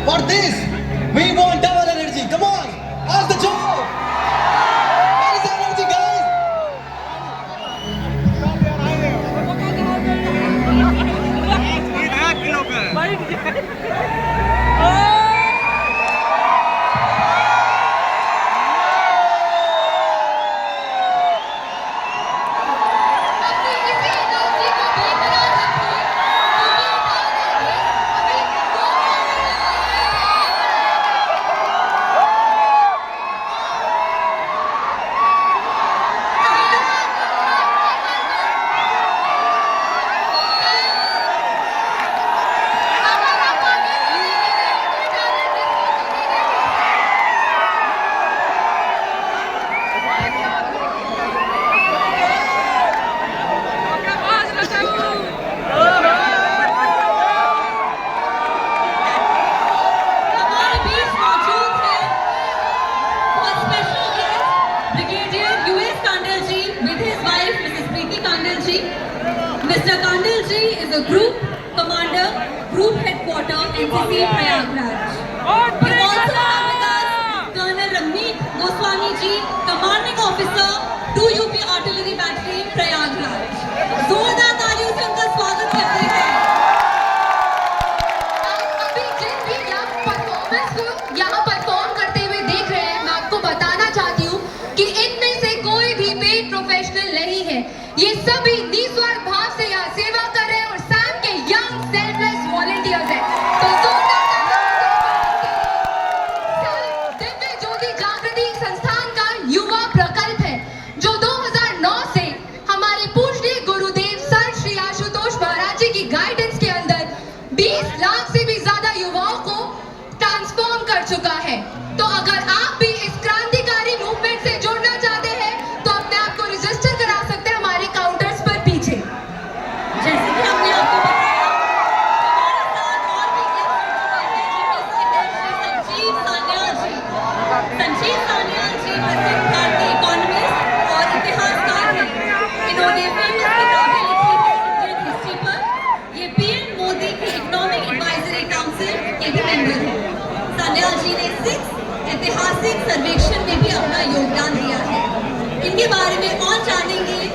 For this, we want double energy. Come on, ask the job. Where is the energy, guys? Mr. Kandil ji is a group commander, group headquarter, NCC Prayagraj. We also have with us Colonel Ramneet Goswami ji, commanding officer, 2 UP Artillery Battery, Prayagraj. जोरदार तालियों से उनका स्वागत करते हैं। अभी जिन भी performance को यहाँ परफॉर्म करते हुए देख रहे हैं, मैं आपको बताना चाहती हूँ कि इनमें से कोई भी पेड प्रोफेशनल नहीं है। ये सभी निस्वार्थ भाव से यहाँ सेवा कर रहे हैं और सैम के यंग सेल्फलेस वॉलंटियर्स हैं। तो दिव्य ज्योति जागृति संस्थान का युवा प्रकल्प है, जो 2009 से हमारे पूज्य गुरुदेव सर श्री आशुतोष महाराज जी की गाइडेंस के अंदर 20 लाख से भी ज्यादा युवाओं को ट्रांसफॉर्म कर चुका है। तो अगर आप भी इस क्रांतिकारी मूवमेंट से जुड़ना चाहते हैं तो अपने आप को रजिस्टर करा सकते हैं हमारे काउंटर्स पर पीछे। जैसे कि हमने आपको बताया, हमारे साथ और भी संजीव सान्याल जी। संजीव सान्याल जी प्रसिद्ध भारतीय इकोनॉमिस्ट और इतिहासकार हैं। इन्होंने फेमस किताबें लिखी हैं इंडियन हिस्ट्री पर। ये पीएम मोदी की इकोनॉमिक एडवाइजरी काउंसिल के भी मेंबर हैं। सान्याल जी ने 6 ऐतिहासिक सर्वेक्षण में भी अपना योगदान दिया है। इनके बारे में और जानेंगे इन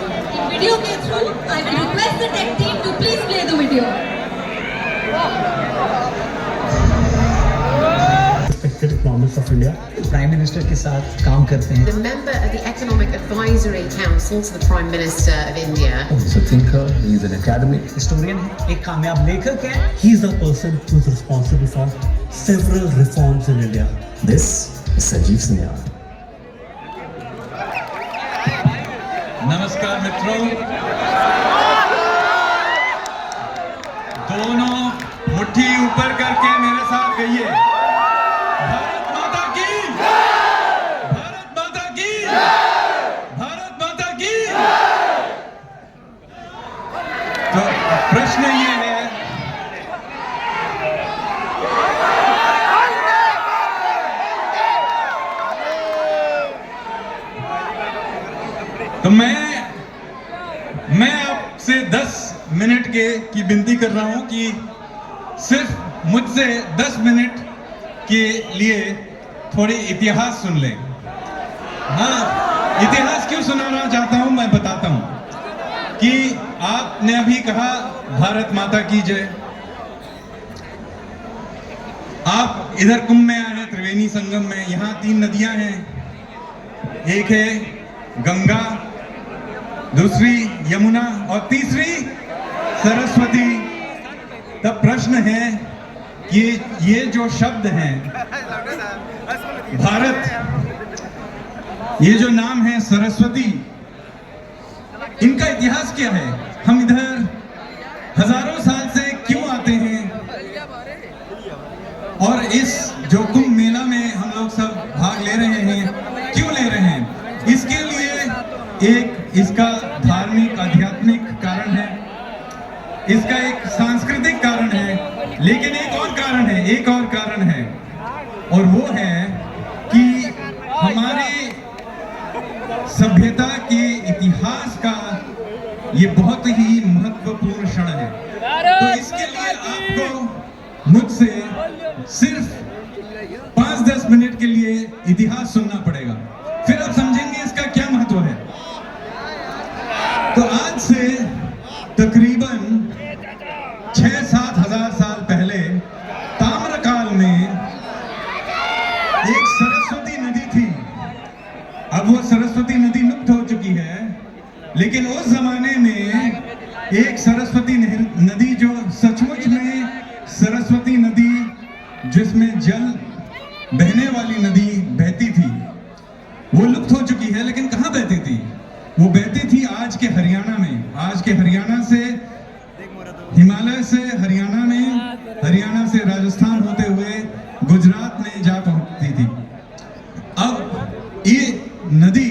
वीडियो के through. I will request the tech team to please play the video. Economics of India prime minister के साथ काम करते हैं। The member of the Economic Advisory Council to the Prime Minister of India. He's a thinker, he's an academic historian है, एक कामयाब लेखक है। He is the person who is responsible for several reforms in India. This is Sanjeev Sanyal. नमस्कार मित्रों, दोनों मुट्ठी ऊपर करके मेरे साथ कहिए, भारत माता की, भारत माता की, भारत माता की। तो प्रश्न ये है, तो मैं आपसे 10 मिनट की विनती कर रहा हूं कि सिर्फ मुझसे 10 मिनट के लिए थोड़ी इतिहास सुन लें। हाँ, इतिहास क्यों सुनाना चाहता हूं मैं बताता हूं कि आपने अभी कहा भारत माता की जय। आप इधर कुंभ में आए हैं, त्रिवेणी संगम में। यहाँ 3 नदियां हैं, एक है गंगा, दूसरी यमुना और तीसरी सरस्वती। तब प्रश्न है कि ये जो शब्द हैं भारत, ये जो नाम है सरस्वती, इनका इतिहास क्या है? हम इधर हजारों साल से क्यों आते हैं? और इस जो कुंभ मेला में हम लोग सब भाग ले रहे हैं, क्यों ले रहे हैं? इसके लिए एक इसका धार्मिक आध्यात्मिक कारण है, इसका एक सांस्कृतिक कारण है, लेकिन एक और कारण है, और वो है कि हमारे सभ्यता के इतिहास का ये बहुत ही महत्वपूर्ण क्षण है। तो इसके लिए आपको मुझसे सिर्फ 5-10 मिनट के लिए इतिहास सुनना पड़ेगा, फिर आप समझेंगे इसका क्या महत्व है। तो आज से तकरीबन 6-7 हजार साल पहले ताम्रकाल में एक सरस्वती नदी थी। अब वो सरस्वती नदी लुप्त हो चुकी है, लेकिन उस जमाने में एक सरस्वती नदी जो सचमुच में सरस्वती नदी, जिसमें जल बहने वाली नदी बहती थी, वो लुप्त हो चुकी है। लेकिन कहाँ बहती थी? वो बहती थी आज के हरियाणा में। आज के हरियाणा से, हिमालय से हरियाणा में, हरियाणा से राजस्थान होते हुए गुजरात में जा पहुंचती थी। अब ये नदी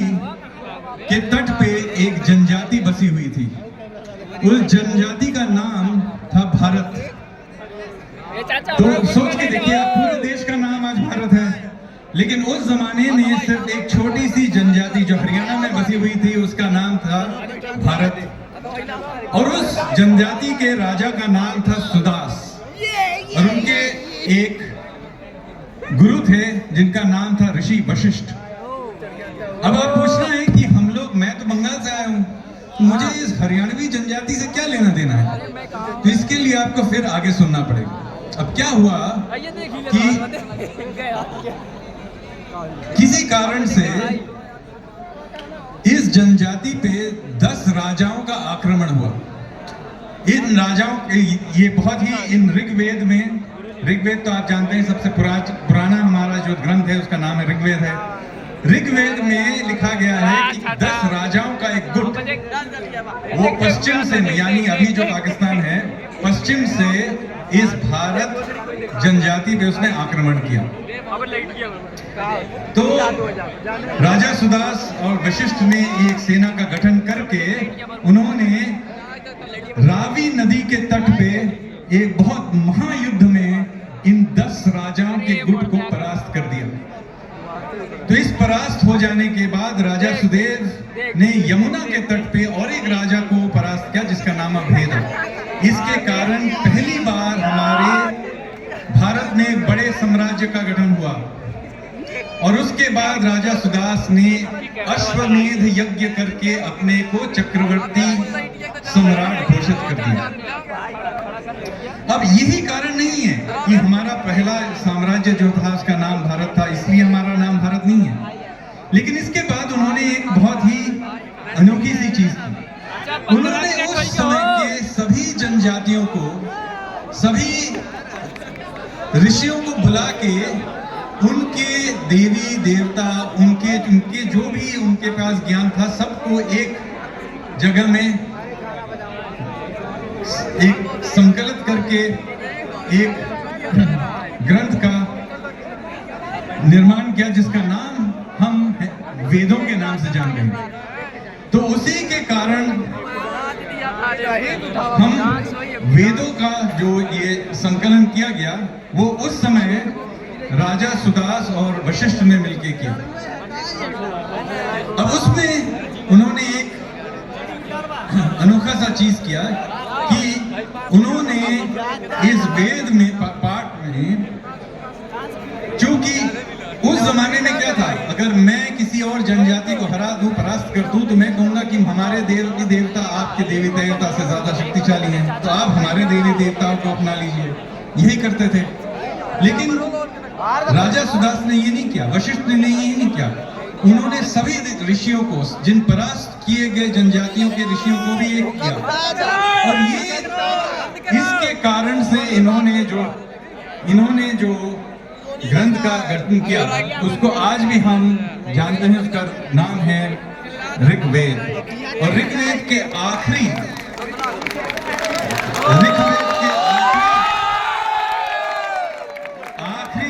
के तट पे एक जनजाति बसी हुई थी। उस जनजाति का नाम था भारत। तो सोच के देखिए, पूरे देश का नाम आज भारत है, लेकिन उस जमाने में सिर्फ एक छोटी सी जनजाति जो हरियाणा में बसी हुई थी, उसका नाम था भारत। और उस जनजाति के राजा का नाम था सुदास, और उनके एक गुरु थे जिनका नाम था ऋषि वशिष्ठ। अब आप पूछना है कि हम लोग, मैं तो बंगाल से आया हूं, मुझे इस हरियाणवी जनजाति से क्या लेना देना है? तो इसके लिए आपको फिर आगे सुनना पड़ेगा। अब क्या हुआ कि किसी कारण से इस जनजाति पे 10 राजाओं का आक्रमण हुआ। इन राजाओं के, ये बहुत ही, इन ऋग्वेद में, ऋग्वेद तो आप जानते हैं सबसे पुराना हमारा जो ग्रंथ है उसका नाम है ऋग्वेद है। ऋग्वेद में लिखा गया है कि 10 राजाओं का एक गुट, वो पश्चिम से, यानी अभी जो पाकिस्तान है, पश्चिम से इस भारत जनजाति पे उसने आक्रमण किया। तो राजा सुदास और वशिष्ठ ने एक सेना का गठन करके उन्होंने रावी नदी के तट पे एक बहुत महायुद्ध में इन 10 राजाओं के गुट को परास्त कर दिया। तो इस परास्त हो जाने के बाद राजा सुदेव ने यमुना के तट पे और एक राजा को परास्त किया जिसका नाम अभेद है। इसके कारण पहली बार हमारे भारत में एक बड़े साम्राज्य का गठन हुआ। और उसके बाद राजा सुदास ने अश्वमेध यज्ञ करके अपने को चक्रवर्ती सम्राट घोषित कर दिया। अब यही कारण नहीं है कि हमारा पहला साम्राज्य जो था उसका नाम भारत था, इसलिए हमारा नाम भारत नहीं है। लेकिन इसके बाद उन्होंने एक बहुत ही अनोखी सी चीज की। उन्होंने उस समय के सभी जनजातियों को, सभी ऋषियों को बुला के उनके देवी देवता, उनके जो भी उनके पास ज्ञान था, सबको एक जगह में एक संकलित करके एक ग्रंथ का निर्माण किया जिसका नाम हम वेदों के नाम से जानते हैं। तो उसी के कारण हम वेदों का जो ये संकलन किया गया वो उस समय राजा सुदास और वशिष्ठ ने मिलकर किया। अब उसमें उन्होंने एक अनोखा सा चीज किया कि उन्होंने इस वेद में पाठ में, चूंकि उस जमाने में क्या था, अगर मैं किसी और जनजाति को हरा दूं, परास्त कर दूं, तो मैं कहूंगा कि हमारे देवी देवता आपके देवी देवता से ज्यादा शक्तिशाली हैं, तो आप हमारे देवी देवताओं को अपना लीजिए। यही करते थे। लेकिन राजा सुदास ने ये नहीं किया, वशिष्ठ ने ये नहीं किया। उन्होंने सभी ऋषियों को, जिन परास्त किए गए जनजातियों के ऋषियों को भी एक किया। और ये इसके कारण से इन्होंने जो ग्रंथ का गठन किया उसको आज भी हम जानते हैं। उसका नाम है ऋग्वेद। और ऋग्वेद के आखिरी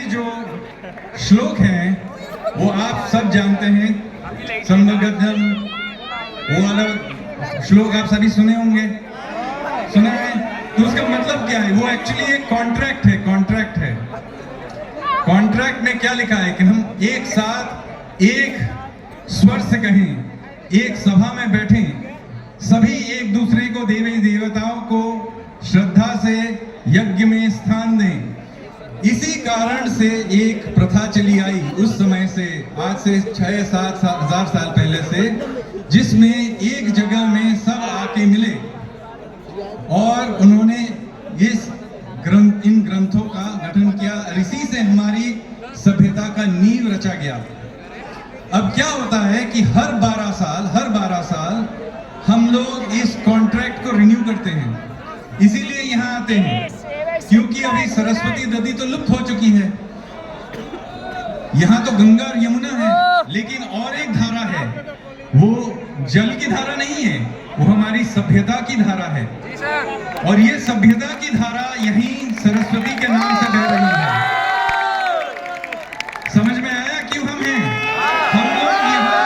जो श्लोक हैं वो आप सब जानते हैं। संभगतम, वो वाला श्लोक आप सभी सुने होंगे, सुना है। तो उसका मतलब क्या है? वो एक्चुअली एक कॉन्ट्रैक्ट है। कॉन्ट्रैक्ट में क्या लिखा है कि हम एक साथ एक स्वर से कहें, एक सभा में बैठें, सभी एक दूसरे को, देवी देवताओं को श्रद्धा से यज्ञ में स्थान दें इसी कारण से एक प्रथा चली आई उस समय से, आज से 6-7 हजार साल पहले से, जिसमें एक जगह में सब आके मिले और उन्होंने इन ग्रंथों का गठन किया। इसी से हमारी सभ्यता का नींव रचा गया। अब क्या होता है कि हर 12 साल हम लोग इस कॉन्ट्रैक्ट को रिन्यू करते हैं, इसीलिए यहाँ आते हैं, क्योंकि अभी सरस्वती नदी तो लुप्त हो चुकी है, यहाँ तो गंगा और यमुना है, लेकिन और एक धारा है, वो जल की धारा नहीं है, वो हमारी सभ्यता की धारा है। और ये सभ्यता की धारा यहीं सरस्वती के नाम से बह रही है। समझ में आया क्यों हम हैं? हम लोग यहाँ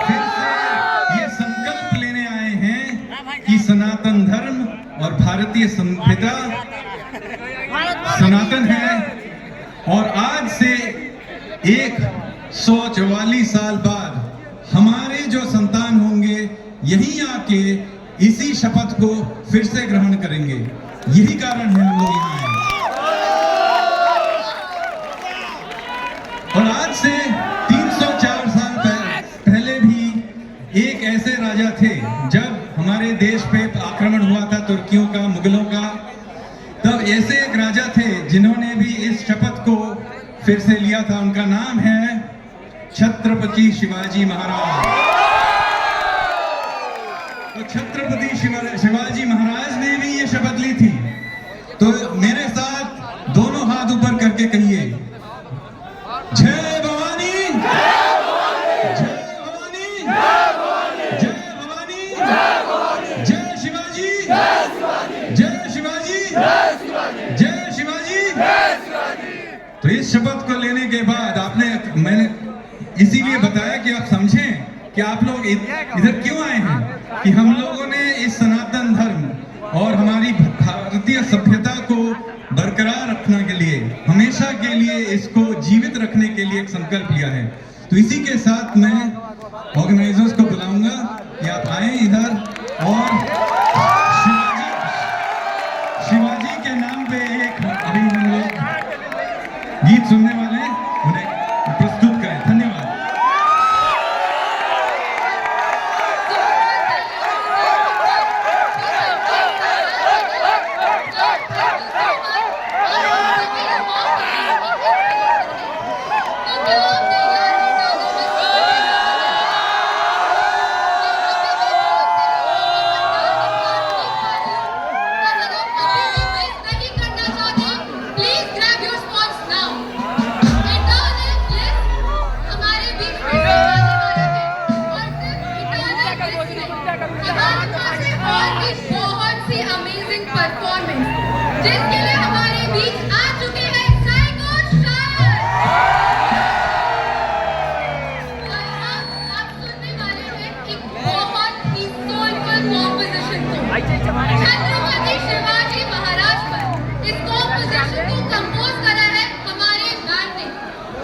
फिर से ये संकल्प लेने आए हैं कि सनातन धर्म और भारतीय सभ्यता सनातन है, और आज से 144 साल बाद हमारे जो संतान होंगे यहीं आके इसी शपथ को फिर से ग्रहण करेंगे। यही कारण है हम लोग यहाँ आए। और आज से 304 साल पहले भी एक ऐसे राजा थे, जब हमारे देश पे आक्रमण हुआ था तुर्कियों का, मुगलों का, तब ऐसे एक राजा थे जिन्होंने भी इस शपथ को फिर से लिया था। उनका नाम है छत्रपति शिवाजी महाराज। तो छत्रपति शिवाजी महाराज ने भी ये शपथ ली थी। तो मेरे साथ दोनों हाथ ऊपर करके कहिए, जय भवानी, जय भवानी, जय भवानी, जय शिवाजी, जय शिवाजी, जय शिवाजी। तो इस शपथ को लेने के बाद मैंने इसीलिए बताया कि आप समझें कि आप लोग इधर क्यों आए हैं, कि हम लोगों ने इस सनातन धर्म और हमारी भारतीय सभ्यता को बरकरार रखने के लिए, हमेशा के लिए इसको जीवित रखने के लिए एक संकल्प लिया है। तो इसी के साथ मैं ऑर्गेनाइजर्स को बुलाऊंगा कि आप आए इधर और शिवाजी के नाम पे एक अभी हम लोग गीत सुनने वाले हैं, उन्हें प्रस्तुत करें। धन्यवाद। जिसके लिए हमारे बीच आ चुके हैं साइको शायर। और आप सुनने वाले हैं एक बहुत ही सोलफुल कॉम्पोजिशन को छत्रपति शिवाजी महाराज पर। इस कॉम्पोजिशन को कंपोज करा है हमारे बैंड ने।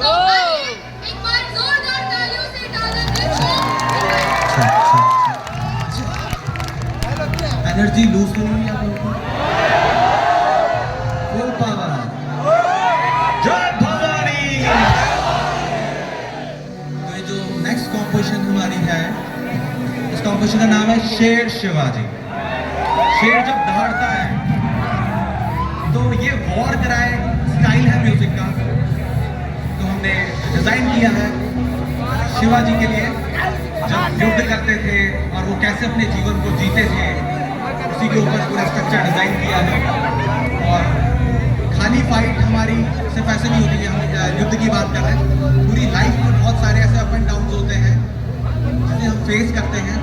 तो आइए एक बार जोरदार तालियों से डालें एनर्जी लूज नहीं हुई आप लोगों को? Full power. जय भवानी। तो ये जो नेक्स्ट कॉम्पोजिशन हमारी है, इस कॉम्पोजिशन का नाम है शेर शिवाजी। शेर जब दहाड़ता है तो ये वॉर कराए स्टाइल है म्यूजिक का, तो हमने डिजाइन किया है शिवाजी के लिए। जब युद्ध करते थे और वो कैसे अपने जीवन को जीते थे, उसी के ऊपर पूरा स्ट्रक्चर डिजाइन किया है। और खाली फाइट हमारी सिर्फ ऐसे नहीं होती है, हम युद्ध की बात कर रहे हैं। पूरी लाइफ में बहुत सारे ऐसे अप एंड डाउन होते हैं जिन्हें हम फेस करते हैं,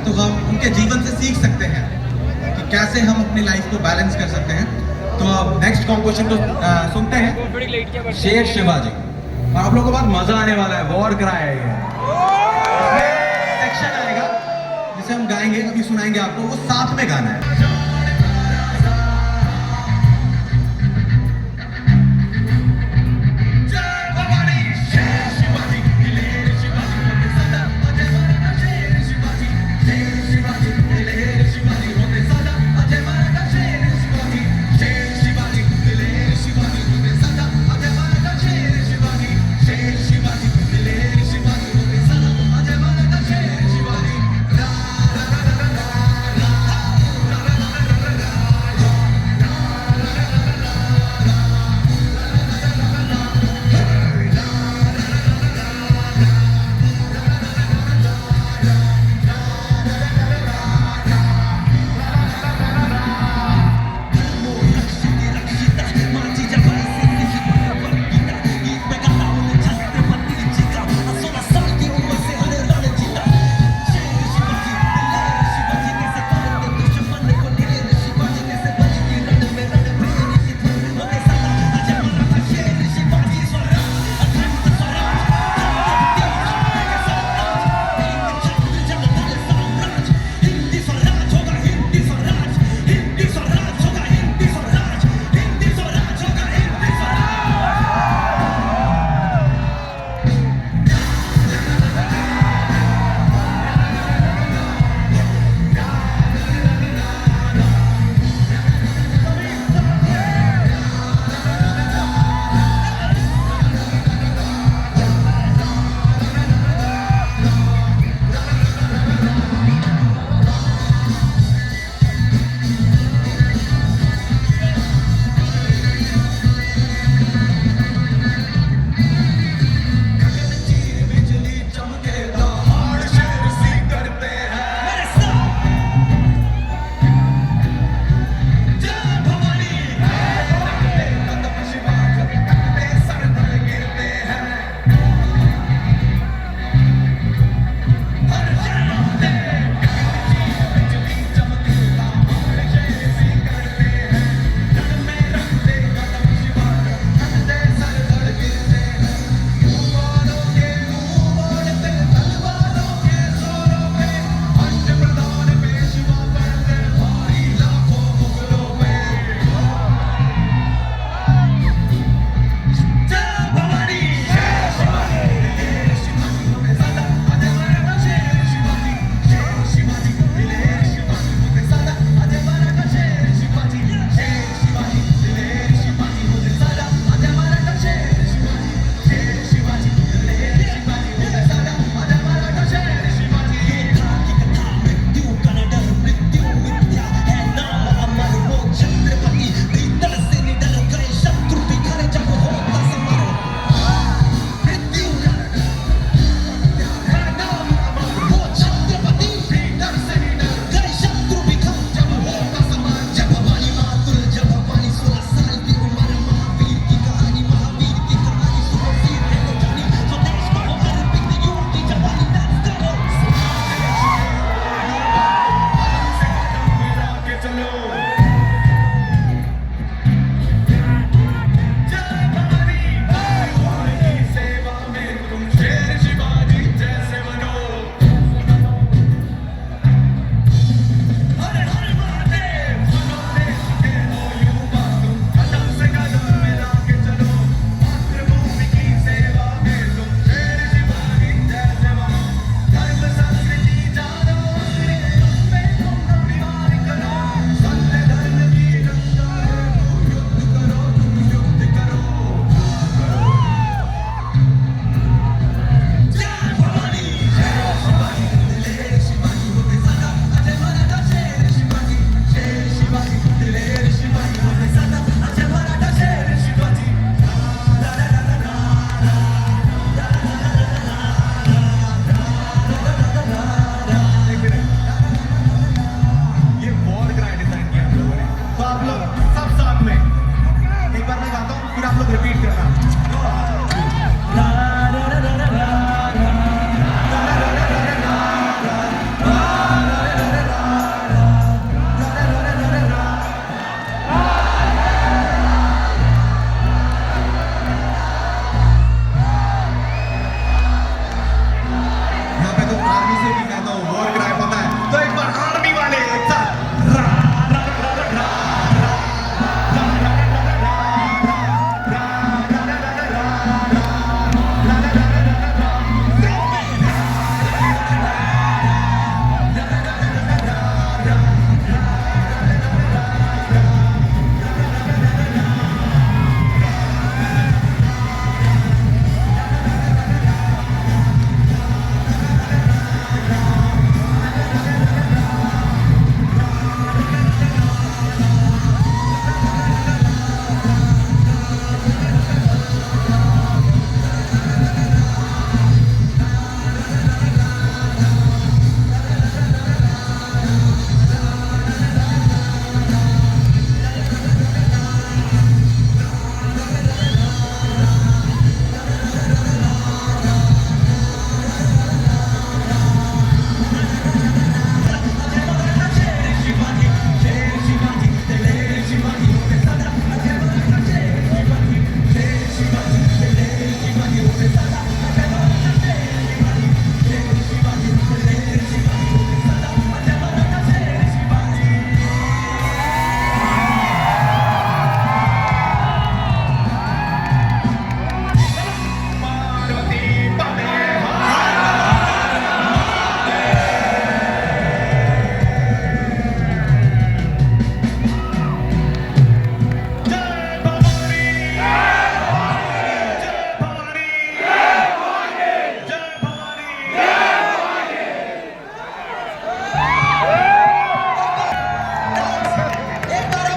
तो हम उनके जीवन से सीख सकते हैं कि कैसे हम अपनी लाइफ को बैलेंस कर सकते हैं। तो अब नेक्स्ट कॉम्पोजिशन को सुनते हैं, शेर शिवाजी। और आप लोगों को बहुत मजा आने वाला है, वॉर कराया है। सेक्शन आएगा जिसे हम गाएंगे, अभी सुनाएंगे आपको, वो साथ में गाना है।